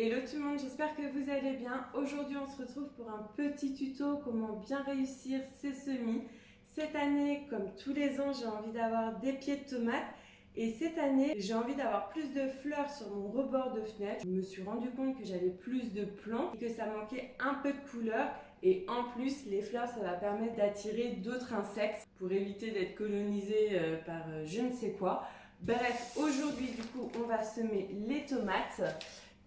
Hello tout le monde, j'espère que vous allez bien. Aujourd'hui on se retrouve pour un petit tuto comment bien réussir ses semis. Cette année, comme tous les ans, j'ai envie d'avoir des pieds de tomates. Et cette année, j'ai envie d'avoir plus de fleurs sur mon rebord de fenêtre. Je me suis rendu compte que j'avais plus de plants et que ça manquait un peu de couleur. Et en plus, les fleurs, ça va permettre d'attirer d'autres insectes pour éviter d'être colonisé par je ne sais quoi. Bref, aujourd'hui, du coup, on va semer les tomates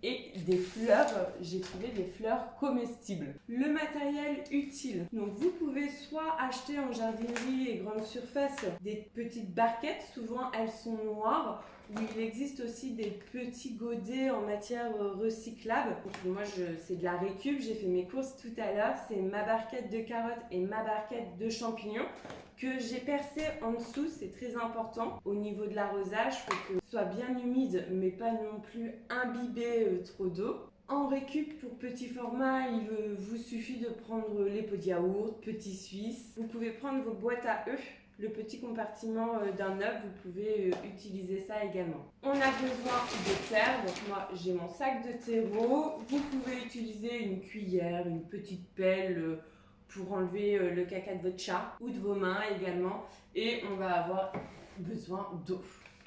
et des fleurs, j'ai trouvé des fleurs comestibles. Le matériel utile, donc vous pouvez soit acheter en jardinerie et grande surface des petites barquettes, souvent elles sont noires, ou il existe aussi des petits godets en matière recyclable. Donc moi c'est de la récup, j'ai fait mes courses tout à l'heure, c'est ma barquette de carottes et ma barquette de champignons que j'ai percé en dessous, c'est très important. Au niveau de l'arrosage, il faut que ce soit bien humide, mais pas non plus imbibé trop d'eau. En récup pour petit format, il vous suffit de prendre les pots de yaourt, petits suisses. Vous pouvez prendre vos boîtes à œufs, le petit compartiment d'un œuf, vous pouvez utiliser ça également. On a besoin de terre, donc moi j'ai mon sac de terreau. Vous pouvez utiliser une cuillère, une petite pelle pour enlever le caca de votre chat ou de vos mains également. Et on va avoir besoin d'eau.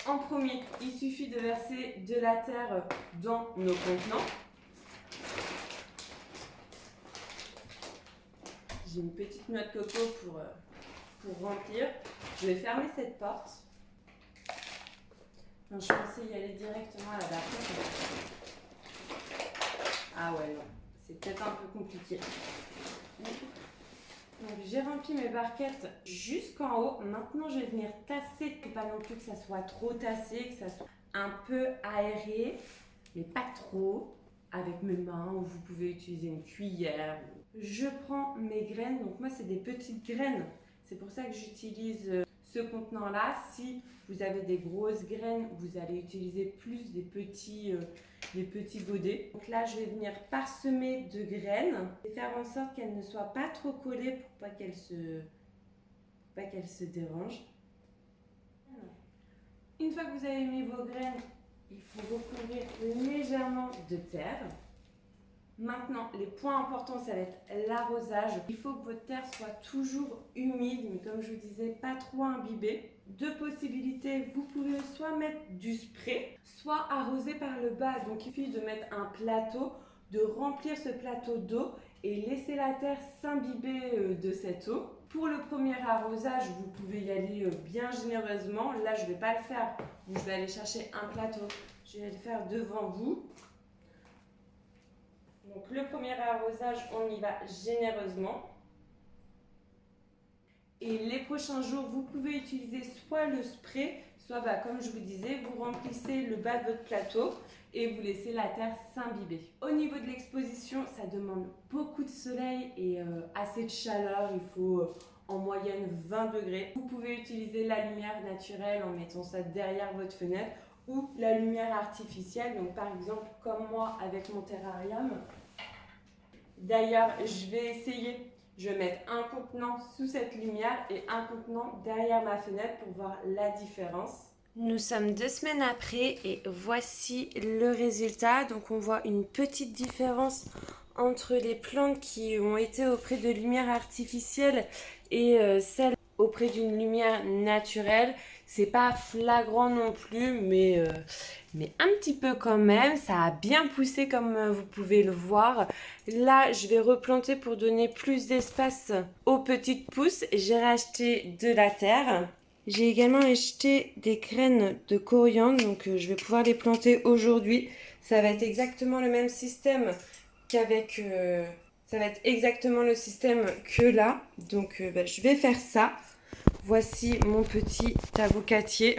En premier, il suffit de verser de la terre dans nos contenants. J'ai une petite noix de coco pour remplir. Je vais fermer cette porte. Non, je pensais y aller directement à la barquette. Ah ouais, non, c'est peut-être un peu compliqué. Donc j'ai rempli mes barquettes jusqu'en haut. Maintenant je vais venir tasser, pas non plus que ça soit trop tassé, que ça soit un peu aéré, mais pas trop, avec mes mains, ou vous pouvez utiliser une cuillère. Je prends mes graines, donc moi c'est des petites graines, c'est pour ça que j'utilise ce contenant là. Si vous avez des grosses graines, vous allez utiliser plus des petits godets. Donc là je vais venir parsemer de graines et faire en sorte qu'elles ne soient pas trop collées pour pas qu'elles se dérangent. Une fois que vous avez mis vos graines, il faut recouvrir légèrement de terre. Maintenant, les points importants, ça va être l'arrosage. Il faut que votre terre soit toujours humide, mais comme je vous disais, pas trop imbibée. Deux possibilités, vous pouvez soit mettre du spray, soit arroser par le bas. Donc il suffit de mettre un plateau, de remplir ce plateau d'eau et laisser la terre s'imbiber de cette eau. Pour le premier arrosage, vous pouvez y aller bien généreusement. Là, je ne vais pas le faire. Donc, je vais aller chercher un plateau. Je vais le faire devant vous. Donc le premier arrosage, on y va généreusement. Et les prochains jours, vous pouvez utiliser soit le spray, soit comme je vous disais, vous remplissez le bas de votre plateau et vous laissez la terre s'imbiber. Au niveau de l'exposition, ça demande beaucoup de soleil et assez de chaleur. Il faut en moyenne 20 degrés. Vous pouvez utiliser la lumière naturelle en mettant ça derrière votre fenêtre ou la lumière artificielle, donc par exemple comme moi avec mon terrarium. D'ailleurs, je vais essayer, je vais mettre un contenant sous cette lumière et un contenant derrière ma fenêtre pour voir la différence. Nous sommes 2 semaines après et voici le résultat. Donc on voit une petite différence entre les plantes qui ont été auprès de lumière artificielle et celles auprès d'une lumière naturelle. C'est pas flagrant non plus, mais un petit peu quand même. Ça a bien poussé comme vous pouvez le voir. Là, je vais replanter pour donner plus d'espace aux petites pousses. J'ai racheté de la terre. J'ai également acheté des graines de coriandre, donc je vais pouvoir les planter aujourd'hui. Ça va être exactement le même système qu'avec... ça va être exactement le système que là. Donc je vais faire ça. Voici mon petit avocatier.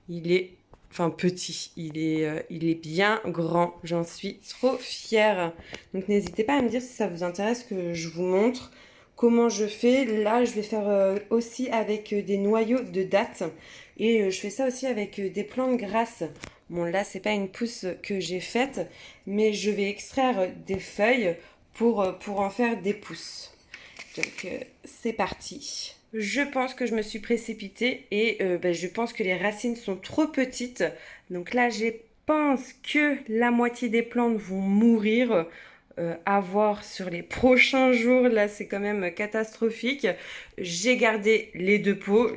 Il est... Enfin petit, il est bien grand. J'en suis trop fière. Donc n'hésitez pas à me dire si ça vous intéresse que je vous montre comment je fais. Là, je vais faire aussi avec des noyaux de dattes. Et je fais ça aussi avec des plantes grasses. Bon, là, c'est pas une pousse que j'ai faite, mais je vais extraire des feuilles pour en faire des pousses. Donc, c'est parti. Je pense que je me suis précipitée et je pense que les racines sont trop petites. Donc là, j'ai pense que la moitié des plantes vont mourir. À voir sur les prochains jours, là c'est quand même catastrophique. J'ai gardé les 2 pots,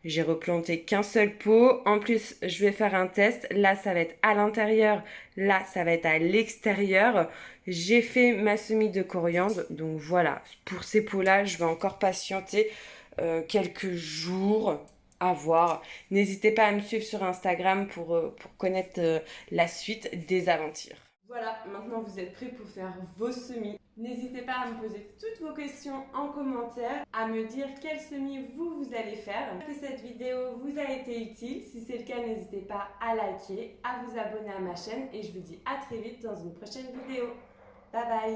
j'ai replanté qu'un seul pot. En plus, je vais faire un test. Là, ça va être à l'intérieur, là, ça va être à l'extérieur. J'ai fait ma semis de coriandre, donc voilà. Pour ces pots-là, je vais encore patienter quelques jours à voir. N'hésitez pas à me suivre sur Instagram pour connaître la suite des aventures. Voilà, maintenant vous êtes prêts pour faire vos semis. N'hésitez pas à me poser toutes vos questions en commentaire, à me dire quel semis vous allez faire. J'espère que cette vidéo vous a été utile. Si c'est le cas, n'hésitez pas à liker, à vous abonner à ma chaîne et je vous dis à très vite dans une prochaine vidéo. Bye bye!